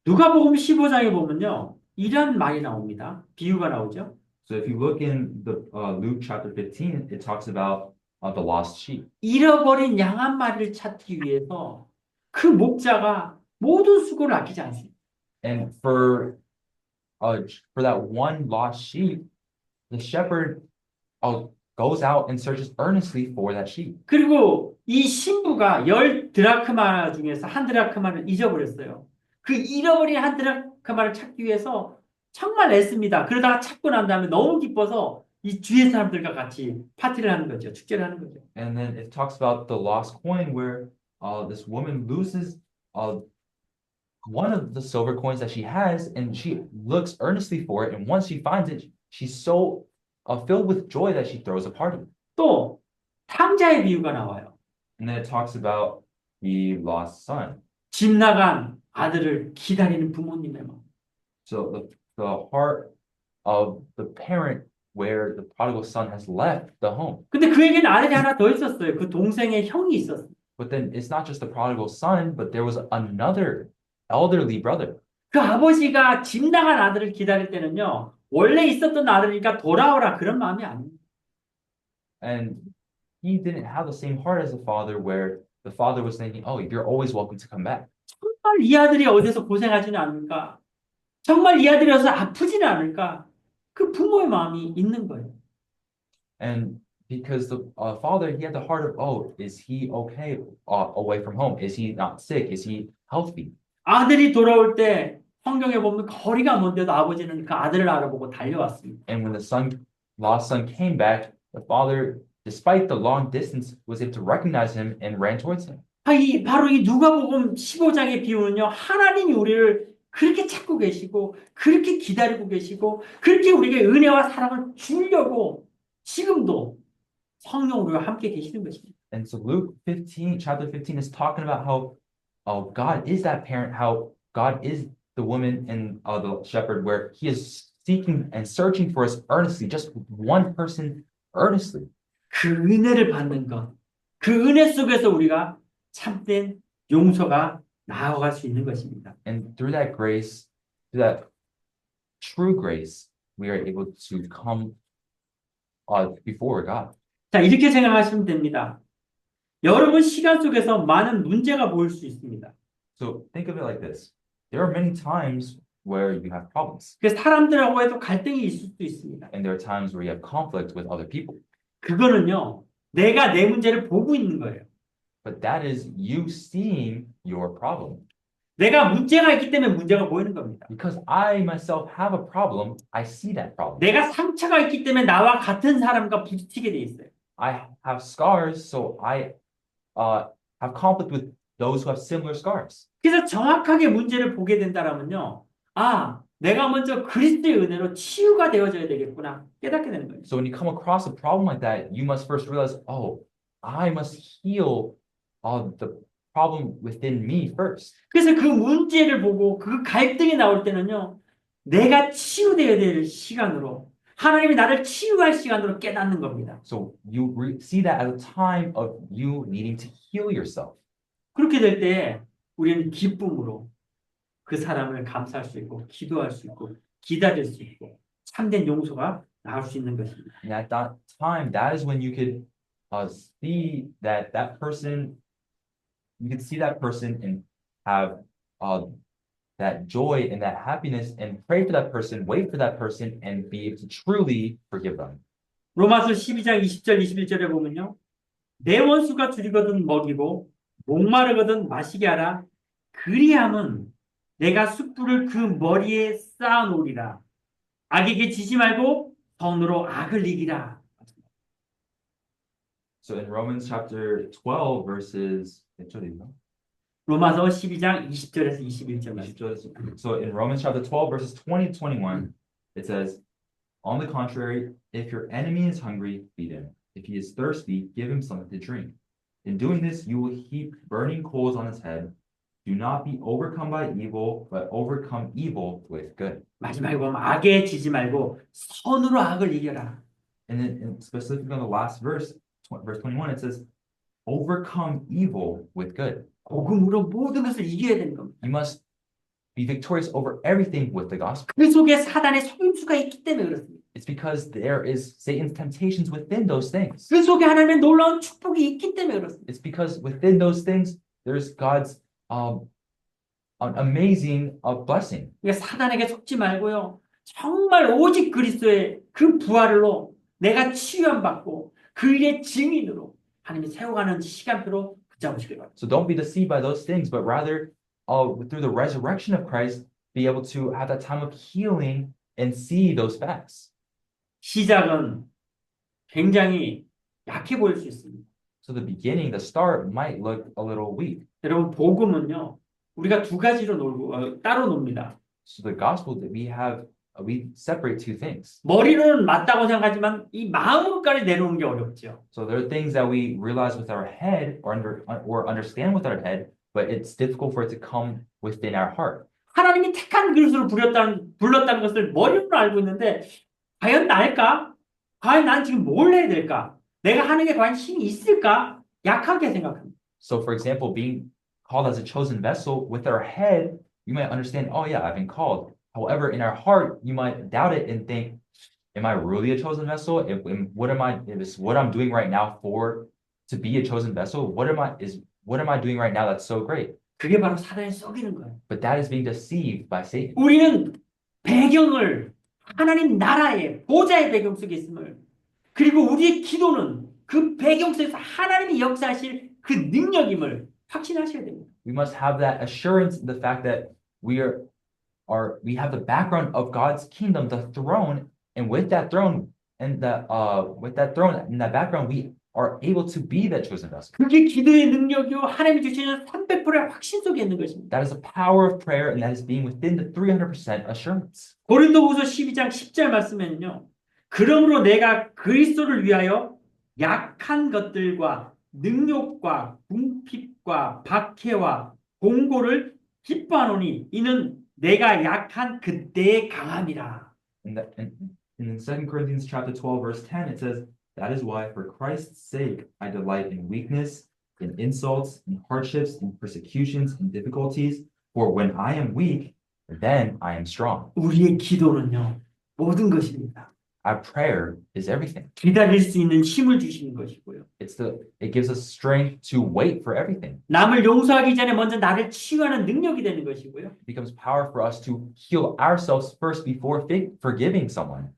Speaker 1: 누가복음 15장에 보면요. 이런 말이 나옵니다. 비유가 나오죠.
Speaker 2: So if you look in the Luke chapter 15, it talks about the lost sheep.
Speaker 1: 잃어버린 양 한 마리를 찾기 위해서 그 목자가 모든 수고를 아끼지 않습니다.
Speaker 2: And for that one lost sheep, the shepherd goes out and searches earnestly for that sheep.
Speaker 1: 그리고 이 신부가 10드라크마 중에서 한 드라크마를 잊어버렸어요. 그 잃어버린 한 드라크마를 찾기 위해서 정말 애씁니다. 그러다가 찾고 난 다음에 너무 기뻐서 이 주위 사람들과 같이 파티를 하는 거죠. 축제를 하는 거죠.
Speaker 2: And then it talks about the lost coin where this woman loses one of the silver coins that she has, and she looks earnestly for it. And once she finds it, she's so filled with joy that she throws a party.
Speaker 1: 또 탕자의 비유가 나와요.
Speaker 2: And then it talks about the lost son.
Speaker 1: 집 나간 아들을 기다리는 부모님의 마음.
Speaker 2: So the heart of the parent where the prodigal son has left the home.
Speaker 1: 근데 그에게는 아들이 하나 더 있었어요. 그 동생의 형이 있었어요.
Speaker 2: But then it's not just the prodigal son, but there was another elderly brother.
Speaker 1: 그 아버지가 집 나간 아들을 기다릴 때는요. 원래 있었던 아들이니까 돌아오라 그런 마음이 아닙니다.
Speaker 2: And he didn't have the same heart as the father where the father was thinking, oh, you're always welcome to come back.
Speaker 1: 정말 이 아들이 어디서 고생하지는 않을까? 정말 이 아들이 어디서 아프지는 않을까? 그 부모의 마음이 있는 거예요.
Speaker 2: And because the father, he had the heart of, oh, is he okay away from home? Is he not sick? Is he healthy?
Speaker 1: 아들이 돌아올 때 성경에 보면 거리가 먼데도 아버지는 그 아들을 알아보고 달려왔습니다.
Speaker 2: And when the lost son came back, the father, despite the long distance, was able to recognize him and ran towards him.
Speaker 1: 바로 이 누가복음 15장의 비유는요. 하나님이 우리를 그렇게 찾고 계시고 그렇게 기다리고 계시고 그렇게 우리에게 은혜와 사랑을 주려고 지금도 성령 우리와 함께 계시는 것입니다.
Speaker 2: And so Luke 15, chapter 15 is talking about how God is that parent, how God is the woman and the shepherd, where he is seeking and searching for us earnestly, just one person earnestly.
Speaker 1: 그 은혜를 받는 것, 그 은혜 속에서 우리가 참된 용서가 나아갈 수 있는 것입니다.
Speaker 2: And through that grace, through that true grace, we are able to come before God.
Speaker 1: 자, 이렇게 생각하시면 됩니다. 여러분 시간 속에서 많은 문제가 보일 수 있습니다.
Speaker 2: So think of it like this. There are many times where you have problems,
Speaker 1: 그 사람들하고에도 갈등이 있을 수도 있습니다.
Speaker 2: and there are times where you have conflict with other people.
Speaker 1: 그거는요, 내가 내 문제를 보고 있는 거예요.
Speaker 2: But that is you seeing your problem.
Speaker 1: 내가 문제가 있기 때문에 문제가 보이는 겁니다.
Speaker 2: Because I myself have a problem, I see that problem.
Speaker 1: 내가 상처가 있기 때문에 나와 같은 사람과 부딪히게 돼 있어요.
Speaker 2: I have scars, so I have conflict with those who have similar scars.
Speaker 1: 그래서 정확하게 문제를 보게 된다면요, 아, 내가 먼저 그리스도의 은혜로 치유가 되어져야 되겠구나 깨닫게 되는 거예요.
Speaker 2: So when you come across a problem like that, you must first realize, oh, I must heal the problem within me first.
Speaker 1: 그래서 그 문제를 보고 그 갈등이 나올 때는요, 내가 치유되어야 될 시간으로 하나님이 나를 치유할 시간으로 깨닫는 겁니다.
Speaker 2: So you see that as a time of you needing to heal yourself.
Speaker 1: 그렇게 될 때 우리는 기쁨으로 그 사람을 감사할 수 있고 기도할 수 있고 기다릴 수 있고 참된 용서가 나올 수 있는 것입니다.
Speaker 2: And at that time, that is when you could see that person, you could see that person and have that joy and that happiness and pray for that person, wait for that person, and be able to truly forgive them.
Speaker 1: 로마서 12장 20절 21절에 보면요. 내 원수가 줄이거든 먹이고 목마르거든 마시게 하라. 그리함은 내가 숯불을 그 머리에 쌓아놓으리라. 악에게 지지 말고 선으로 악을 이기라.
Speaker 2: So in Romans chapter 12, verses,
Speaker 1: 로마서 12장 20절에서 21절 말씀.
Speaker 2: so in Romans chapter 12, verses 20 to 21, it says, on the contrary, if your enemy is hungry, feed him. If he is thirsty, give him something to drink. In doing this, you will heap burning coals on his head. Do not be overcome by evil, but overcome evil with good.
Speaker 1: 마지막에 보면 악에 지지 말고 선으로 악을 이겨라.
Speaker 2: And then specifically on the last verse, verse 21, it says, overcome evil with good.
Speaker 1: 복음으로 모든 것을 이겨야 되는 겁니다.
Speaker 2: You must be victorious over everything with the gospel.
Speaker 1: 그 속에 사단의 속임수가 있기 때문에 그렇습니다.
Speaker 2: It's because there is Satan's temptations within those things.
Speaker 1: 그 속에 하나님의 놀라운 축복이 있기 때문에 그렇습니다.
Speaker 2: It's because within those things, there's God's an amazing blessing.
Speaker 1: 그러니까 사단에게 속지 말고요. 정말 오직 그리스도의 그 부활로 내가 치유함 받고 그 일의 증인으로 하나님이 세워가는 시간표로 붙잡으시길 바랍니다.
Speaker 2: So don't be deceived by those things, but rather through the resurrection of Christ, be able to have that time of healing and see those facts.
Speaker 1: 시작은 굉장히 약해 보일 수 있습니다.
Speaker 2: So the beginning, the start might look a little weak.
Speaker 1: 여러분 복음은요. 우리가 두 가지로 놀고 따로 놉니다.
Speaker 2: So the gospel that we separate two things.
Speaker 1: 머리로는 맞다고 생각하지만 이 마음으로까지 내려오는 게 어렵죠.
Speaker 2: So there are things that we realize with our head or understand with our head, but it's difficult for it to come within our heart.
Speaker 1: 하나님이 택한 그릇으로 불렀다는 것을 머리로 알고 있는데 과연 나일까? 과연 난 지금 뭘 해야 될까? 내가 하는 게 과연 힘이 있을까? 약하게 생각합니다.
Speaker 2: So for example, being called as a chosen vessel, with our head, you might understand, oh yeah, I've been called. However, in our heart, you might doubt it and think, am I really a chosen vessel? What I'm doing right now to be a chosen vessel? What am I doing right now that's so great?
Speaker 1: 그게 바로 사단이 속이는 거예요.
Speaker 2: But that is being deceived by Satan.
Speaker 1: 우리는 배경을 하나님 나라의 보좌의 배경 속에 있음을 그리고 우리의 기도는 그 배경 속에서 하나님이 역사하실 그 능력임을 확신하셔야 됩니다.
Speaker 2: We must have that assurance in the fact that we have the background of God's kingdom, the throne, and with that throne in that background, we are able to be that chosen vessel.
Speaker 1: 그게 기도의 능력이요 하나님이 주시는 300%의 확신 속에 있는 것입니다.
Speaker 2: That is the power of prayer, and that is being within the 300% assurance.
Speaker 1: 고린도후서 12장 10절 말씀에는요. 그러므로 내가 그리스도를 위하여 약한 것들과 능욕과 궁핍과 박해와 공고를 기뻐하노니 이는 내가 약한 그때의 강함이라.
Speaker 2: And that in 2 Corinthians chapter 12, verse 10, it says, that is why for Christ's sake I delight in weakness, in insults, in hardships, in persecutions, in difficulties. For when I am weak, then I am strong.
Speaker 1: 우리의 기도는요, 모든 것입니다.
Speaker 2: Our prayer is everything.
Speaker 1: 기다릴 수 있는 힘을 주시는 것이고요.
Speaker 2: It gives us strength to wait for everything.
Speaker 1: 남을 용서하기 전에 먼저 나를 치유하는 능력이 되는 것이고요.
Speaker 2: It becomes power for us to heal ourselves first before forgiving someone.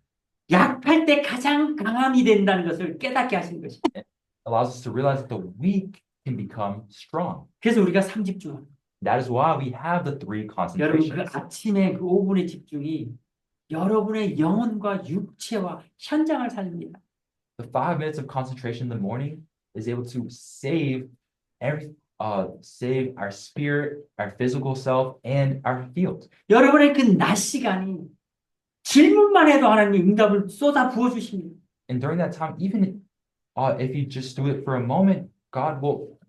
Speaker 1: 약할 때 가장 강함이 된다는 것을 깨닫게 하시는 것입니다.
Speaker 2: It allows us to realize that the weak can become strong.
Speaker 1: 그래서 우리가 3집중합니다.
Speaker 2: That is why we have the 3
Speaker 1: 여러분 그
Speaker 2: concentrations.
Speaker 1: 아침에 그 5분의 집중이 여러분의 영혼과 육체와 현장을 살립니다.
Speaker 2: The 5 minutes of concentration in the morning is able to save save our spirit, our physical self, and our field.
Speaker 1: 여러분의 그 낮 시간이 질문만 해도 하나님이 응답을 쏟아 부어 주십니다.
Speaker 2: And during that time, even if you just do it for a moment, God will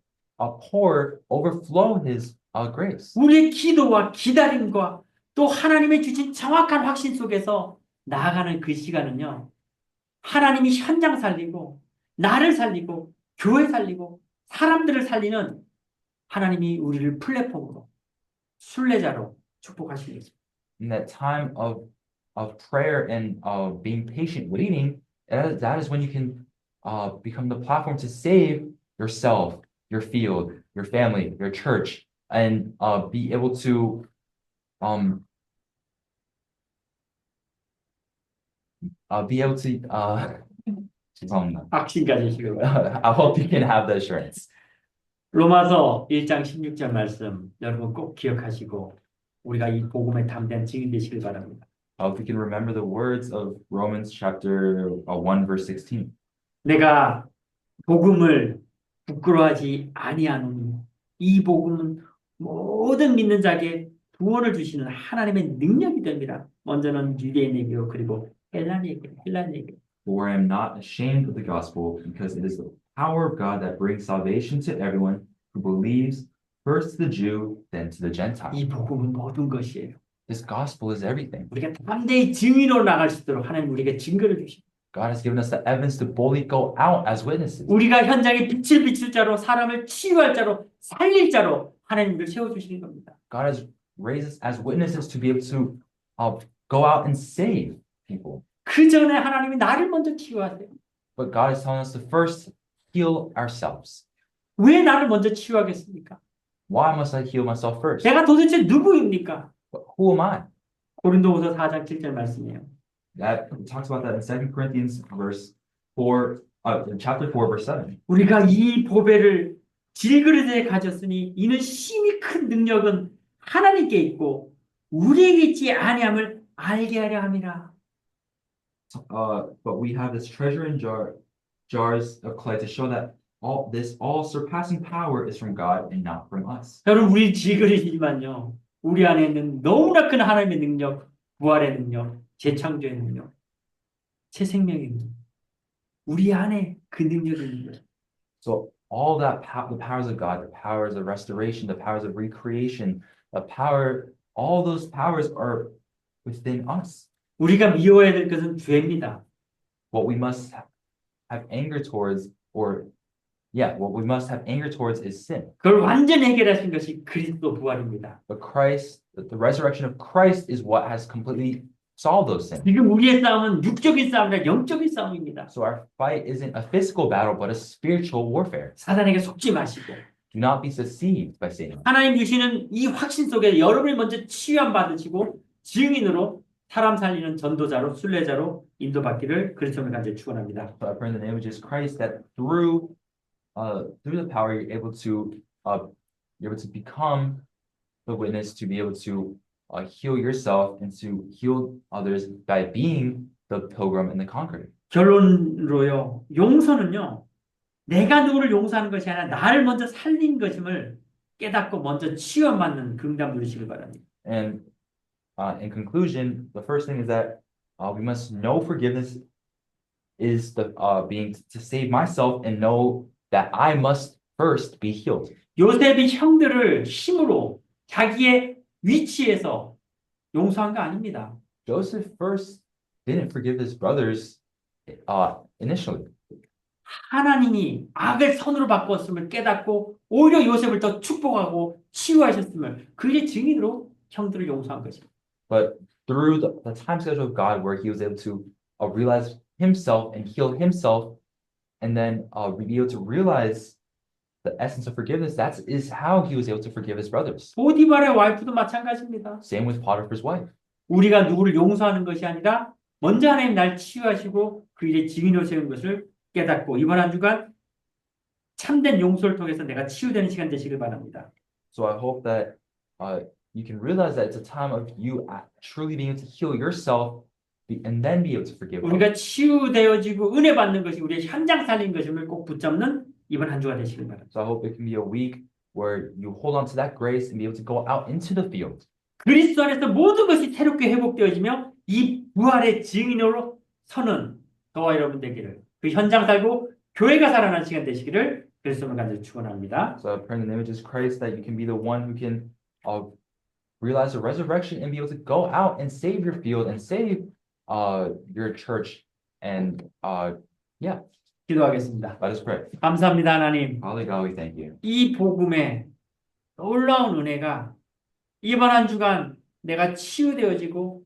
Speaker 2: overflow His grace.
Speaker 1: 우리의 기도와 기다림과 또 하나님의 주신 정확한 확신 속에서 나아가는 그 시간은요. 하나님이 현장 살리고 나를 살리고 교회 살리고 사람들을 살리는 하나님이 우리를 플랫폼으로 순례자로 축복하시는 것입니다.
Speaker 2: In that time of prayer and being patient, waiting, that is when you can become the platform to save yourself, your field, your family, your church, and be able to 죄송합니다.
Speaker 1: 확신 가지시길 바랍니다.
Speaker 2: I hope you can have the assurance.
Speaker 1: 로마서 1장 16절 말씀 여러분 꼭 기억하시고 우리가 이 복음에 담대한 증인 되시길 바랍니다.
Speaker 2: If we can remember the words of Romans chapter 1 verse 16.
Speaker 1: 내가 복음을 부끄러워하지 아니하노니 이 복음은 모든 믿는 자에게 구원을 주시는 하나님의 능력이 됩니다. 먼저는 유대인에게요 그리고 헬라인에게.
Speaker 2: For I am not ashamed of the gospel, because it is the power of God that brings salvation to everyone who believes, first to the Jew, then to the Gentile.
Speaker 1: 이 복음은 모든 것이에요.
Speaker 2: This gospel is everything.
Speaker 1: 우리가 담대히 증인으로 나갈 수 있도록 하나님 우리에게 증거를 주십니다.
Speaker 2: God has given us the evidence to boldly go out as witnesses.
Speaker 1: 우리가 현장에 빛을 비출 자로 사람을 치유할 자로 살릴 자로 하나님을 세워주시는 겁니다.
Speaker 2: God has raised us as witnesses to be able to go out and save people.
Speaker 1: 그 전에 하나님이 나를 먼저 치유하세요.
Speaker 2: But God is telling us to first heal ourselves.
Speaker 1: 왜 나를 먼저 치유하겠습니까?
Speaker 2: Why must I heal myself first?
Speaker 1: 내가 도대체 누구입니까?
Speaker 2: But who am I?
Speaker 1: 고린도후서 4장 7절 말씀이에요.
Speaker 2: That talks about that in 2 Corinthians chapter 4, verse 7.
Speaker 1: 우리가 이 보배를 질그릇에 가졌으니 이는 심히 큰 능력은 하나님께 있고 우리에게 있지 아니함을 알게 하려 함이라.
Speaker 2: But we have this treasure in jars of clay to show that all surpassing power is from God and not from us.
Speaker 1: 여러분 우리 질그릇이지만요. 우리 안에 있는 너무나 큰 하나님의 능력, 부활의 능력, 재창조의 능력, 새 생명의 능력. 우리 안에 그 능력이 있는 거예요.
Speaker 2: So all that the powers of God, the powers of restoration, the powers of recreation, all those powers are within us.
Speaker 1: 우리가 미워해야 될 것은 죄입니다.
Speaker 2: What we must have anger towards, what we must have anger towards is sin.
Speaker 1: 그걸 완전히 해결하신 것이 그리스도 부활입니다.
Speaker 2: But the resurrection of Christ is what has completely solved those sins.
Speaker 1: 지금 우리의 싸움은 육적인 싸움이라 영적인 싸움입니다.
Speaker 2: So our fight isn't a physical battle, but a spiritual warfare.
Speaker 1: 사단에게 속지 마시고
Speaker 2: Do not be deceived by Satan.
Speaker 1: 하나님 주시는 이 확신 속에 여러분이 먼저 치유함 받으시고 증인으로 사람 살리는 전도자로 순례자로 인도받기를 그리스도를 간절히 축원합니다.
Speaker 2: So I pray in the name of Jesus Christ that through the power you're able to become the witness, to be able to heal yourself and to heal others by being the pilgrim and the conqueror.
Speaker 1: 결론으로요. 용서는요. 내가 누구를 용서하는 것이 아니라 나를 먼저 살린 것임을 깨닫고 먼저 치유받는 긍담 누리시길 바랍니다.
Speaker 2: And in conclusion, the first thing is that we must know forgiveness is being to save myself and know that I must first be healed.
Speaker 1: 요셉이 형들을 힘으로 자기의 위치에서 용서한 거 아닙니다.
Speaker 2: Joseph first didn't forgive his brothers initially.
Speaker 1: 하나님이 악을 선으로 바꿨음을 깨닫고 오히려 요셉을 더 축복하고 치유하셨음을 그의 증인으로 형들을 용서한 것입니다.
Speaker 2: But through the time schedule of God, where he was able to realize himself and heal himself, and then be able to realize the essence of forgiveness, that is how he was able to forgive his brothers.
Speaker 1: 보디발의 와이프도 마찬가지입니다.
Speaker 2: Same with Potiphar's wife.
Speaker 1: 우리가 누구를 용서하는 것이 아니라 먼저 하나님 날 치유하시고 그 일의 증인으로 세운 것을 깨닫고 이번 한 주간 참된 용서를 통해서 내가 치유되는 시간 되시길 바랍니다.
Speaker 2: So I hope that you can realize that it's a time of you truly being able to heal yourself and then be able to forgive others.
Speaker 1: 우리가 치유되어지고 은혜 받는 것이 우리의 현장 살린 것임을 꼭 붙잡는 이번 한 주가 되시길 바랍니다.
Speaker 2: So I hope it can be a week where you hold on to that grace and be able to go out into the field.
Speaker 1: 그리스도 안에서 모든 것이 새롭게 회복되어지며 이 부활의 증인으로 서는 저와 여러분 되기를 그 현장 살고 교회가 살아나는 시간 되시기를 그리스도를 간절히 축원합니다.
Speaker 2: So I pray in the name of Jesus Christ that you can be the one who can realize the resurrection and be able to go out and save your field and save your church. And yeah,
Speaker 1: 기도하겠습니다.
Speaker 2: let us pray.
Speaker 1: 감사합니다, 하나님.
Speaker 2: Holy God, we thank you.
Speaker 1: 이 복음에 놀라운 은혜가 이번 한 주간 내가 치유되어지고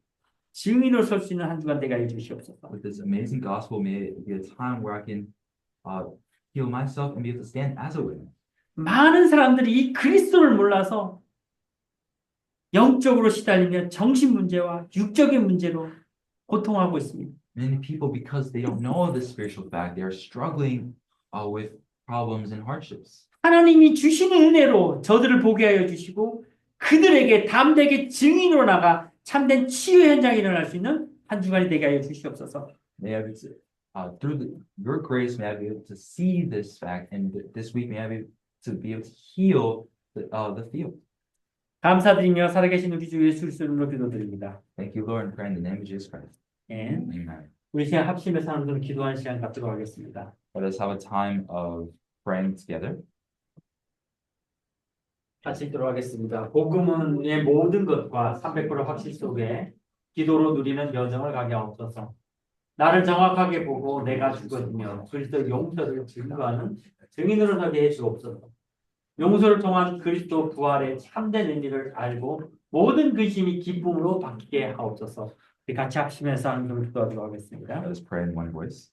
Speaker 1: 증인으로 설 수 있는 한 주간 되게 해 주시옵소서.
Speaker 2: With this amazing gospel, may it be a time where I can heal myself and be able to stand as a witness.
Speaker 1: 많은 사람들이 이 그리스도를 몰라서 영적으로 시달리며 정신 문제와 육적인 문제로 고통하고 있습니다.
Speaker 2: Many people, because they don't know the spiritual fact, they are struggling with problems and hardships.
Speaker 1: 하나님이 주시는 은혜로 저들을 보게 하여 주시고 그들에게 담대하게 증인으로 나가 참된 치유 현장이 일어날 수 있는 한 주간이 되게 하여 주시옵소서.
Speaker 2: May I be through your grace, may I be able to see this fact, and this week may I be able to heal the field.
Speaker 1: 감사드리며 살아계신 우리 주 예수 그리스도 이름으로 기도드립니다.
Speaker 2: Thank you, Lord, and pray in the name of Jesus Christ.
Speaker 1: 예.
Speaker 2: Amen.
Speaker 1: 우리 시간 합심의 사람들은 기도하는 시간 갖도록 하겠습니다.
Speaker 2: Let us have a time of praying together.
Speaker 1: 같이 기도록 하겠습니다. 복음은 의 모든 것과 300% 확실 속에 기도로 누리는 여정을 가게 하옵소서. 나를 정확하게 보고 내가 죽어지며 그리스도 용서를 증거하는 증인으로 서게 해 주옵소서. 용서를 통한 그리스도 부활의 참된 의미를 알고 모든 근심이 기쁨으로 바뀌게 하옵소서. 우리 같이 합심해서 하나님을 기도하도록 하겠습니다.
Speaker 2: Let us pray in one voice.